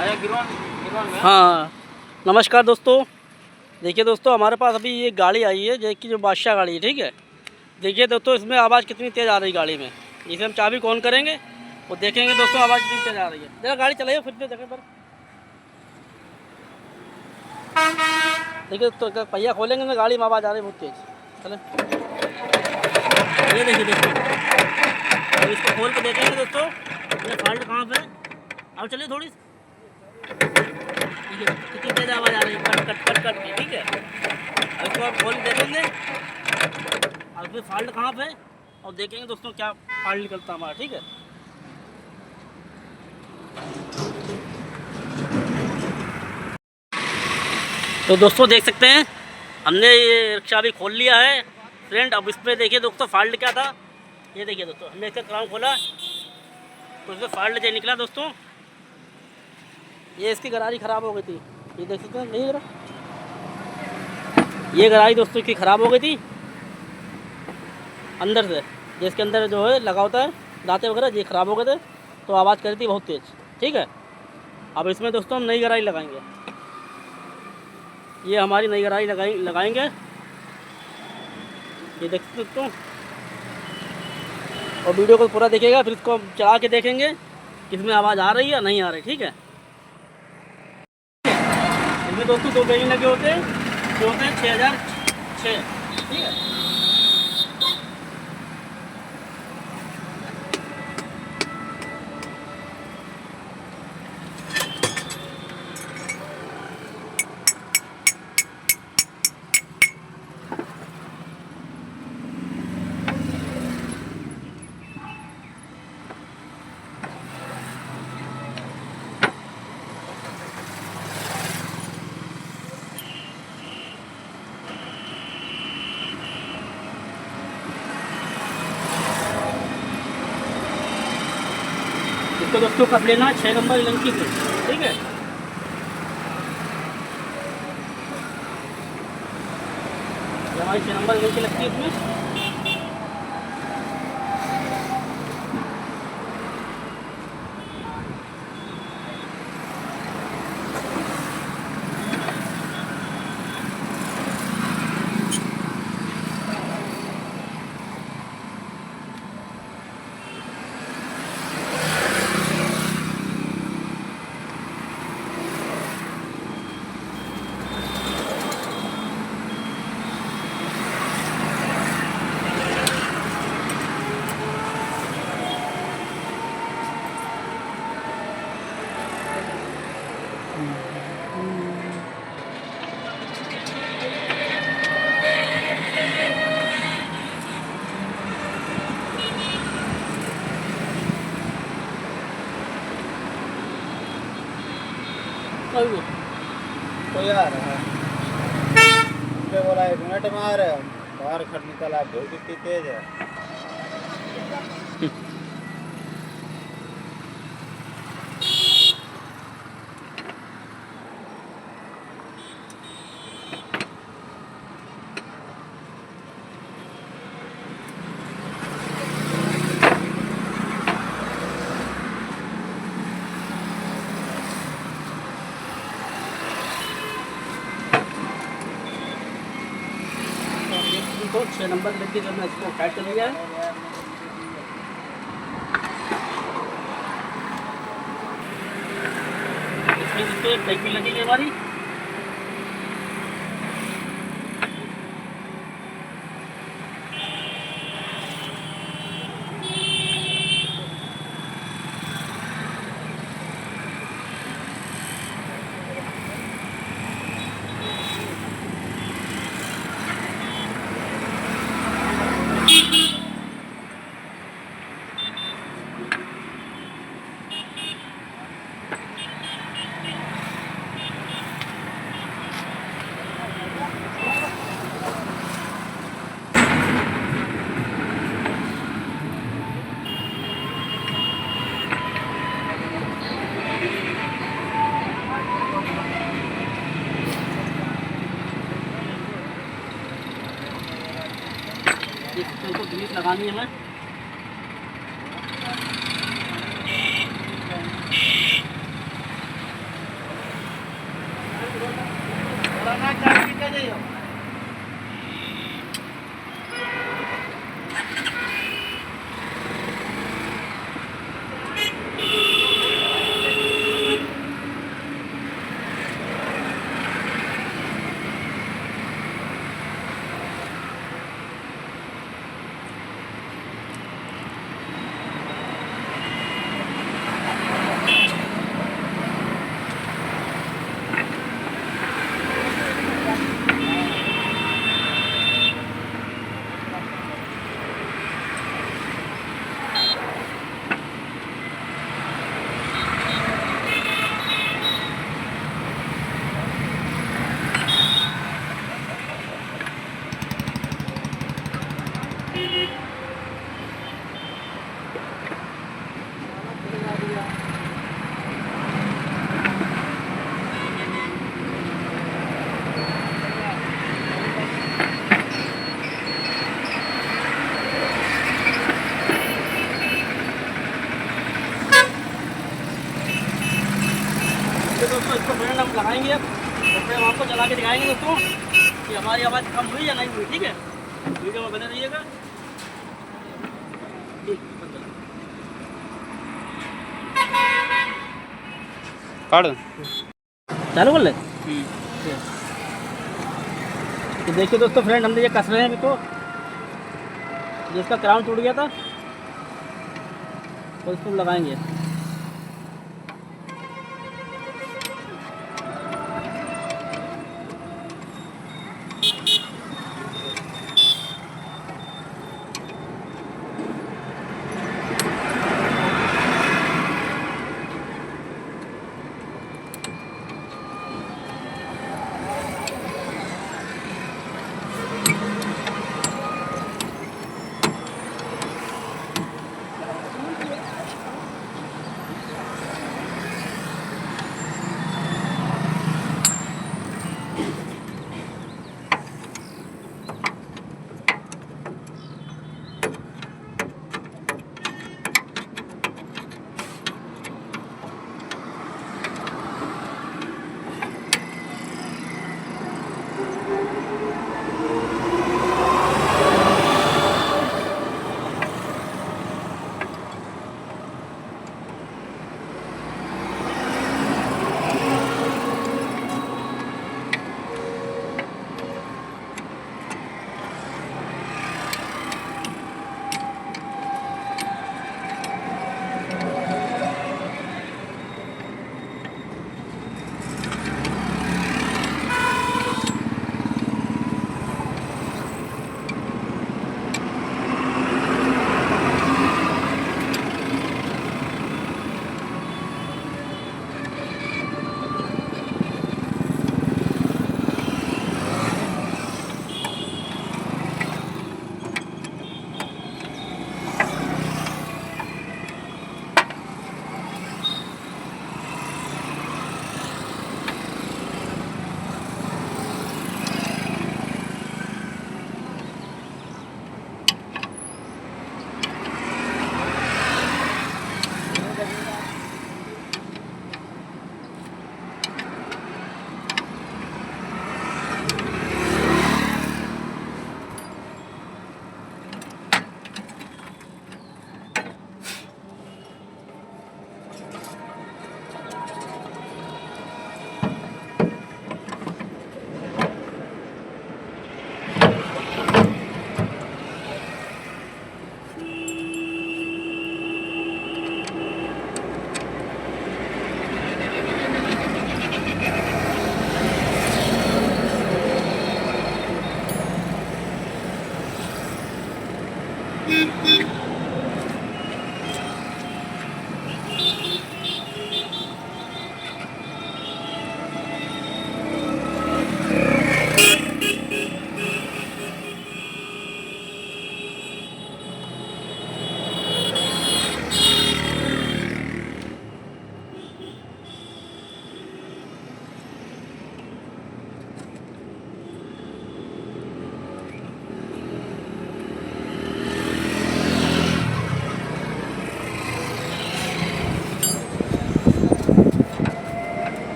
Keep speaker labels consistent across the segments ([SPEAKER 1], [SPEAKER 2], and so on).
[SPEAKER 1] हाँ नमस्कार दोस्तों। देखिए दोस्तों, हमारे पास अभी ये गाड़ी आई है जो कि जो बादशाह गाड़ी है, ठीक है। देखिए दोस्तों, इसमें आवाज़ कितनी तेज़ आ रही है गाड़ी में। इसे हम चाबी ऑन करेंगे और देखेंगे दोस्तों आवाज़ कितनी तेज़ आ रही है। जरा गाड़ी चलाइए फिर से जगह पर। देखिए तो पहिया खोलेंगे ना, गाड़ी में आवाज़ आ रही है बहुत तेज़। चले ये देखिए दोस्तों, अब इसको खोल के देखेंगे दोस्तों ये फॉल्ट कहाँ पे है। अब चलिए थोड़ी कितनी तेज़ आवाज़ आ रही है, कट कट कट कट की, ठीक है। अब इसको आप खोल के देखेंगे और फिर फॉल्ट कहाँ पे और देखेंगे दोस्तों क्या फॉल्ट निकलता हमारा, ठीक है। तो दोस्तों देख सकते हैं हमने ये रिक्शा अभी खोल लिया है फ्रेंड। अब इसमें देखिए दोस्तों फॉल्ट क्या था, ये देखिए दोस्तों, हमने इसका क्राउन खोला तो इसमें फॉल्ट जो निकला दोस्तों, ये इसकी गरारी ख़राब हो गई थी। ये देख सकते हैं, नहीं जरा ये गरारी दोस्तों की ख़राब हो गई थी अंदर से। ये इसके अंदर जो है लगा होता है दांते वगैरह, ये ख़राब हो गए थे तो आवाज़ कर रही थी बहुत तेज़, ठीक है। अब इसमें दोस्तों हम नई गरारी लगाएंगे। ये हमारी नई गरारी लगाएंगे, ये देख सकते दोस्तों। और वीडियो को पूरा देखिएगा, फिर इसको चला के देखेंगे किसमें आवाज़ आ रही है या नहीं आ रही, ठीक है। इसमें दोस्तों दो बेरिंग लगे होते हैं जो होते हैं 6006, ठीक है। इसको दोस्तों कब लेना है 6 नंबर इलंकी से, ठीक है। हमारी 6 नंबर इलंकी लगती है इसमें।
[SPEAKER 2] कोई आ रहा है, बोला 1 मिनट में आ रहे हैं, बाहर खट निकला, धूप इतनी तेज है।
[SPEAKER 1] तो 6 नंबर लगी जब मैं इसको टाइट कर लिया है। इसमें जिसको एक साइकिल लगेगी हमारी, इसको ग्रीस लगानी है हमें। दोस्तों इसको फ्रेंड हम लगाएंगे अब, तो फिर हम आपको चला के दिखाएंगे दोस्तों कि हमारी आवाज़ कम हुई या नहीं हुई। ठीक है, वीडियो में बने रहिएगा। चालू कर ले। तो देखिए दोस्तों फ्रेंड, हमने ये कस रहे हैं अभी, तो जिसका क्राउन टूट गया था तो इसको लगाएंगे।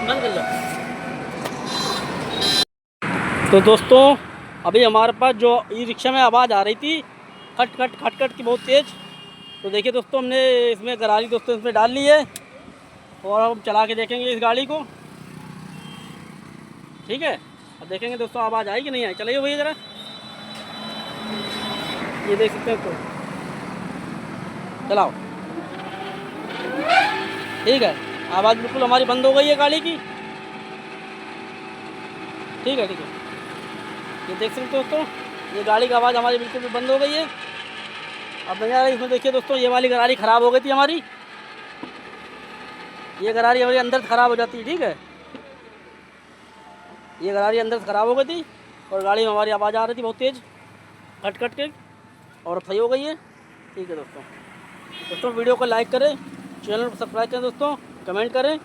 [SPEAKER 1] बंद कर लो। तो दोस्तों अभी हमारे पास जो ई रिक्शा में आवाज़ आ रही थी खट खट खट खट की बहुत तेज़, तो देखिए दोस्तों हमने इसमें गरारी दोस्तों इसमें डाल ली है और अब चला के देखेंगे इस गाड़ी को। ठीक है, अब देखेंगे दोस्तों आवाज़ आई कि नहीं आई। चलिए भैया ज़रा, ये देख सकते हैं, तो चलाओ। ठीक है, आवाज़ बिल्कुल हमारी बंद हो गई है गाड़ी की। ठीक है, ये देख सकते हो दोस्तों, ये गाड़ी की आवाज़ हमारी बिल्कुल भी बंद हो गई है। अब नहीं आ रही इसमें। देखिए दोस्तों, ये वाली गरारी ख़राब हो गई थी हमारी, ये गरारी हमारी अंदर से ख़राब हो जाती है। ठीक है, ये गरारी अंदर से ख़राब हो गई थी और गाड़ी में हमारी आवाज़ आ रही थी बहुत तेज़ कट कट के, और अब सही हो गई है। ठीक है दोस्तों, वीडियो को लाइक करें, चैनल को सब्सक्राइब करें दोस्तों, कमेंट करें।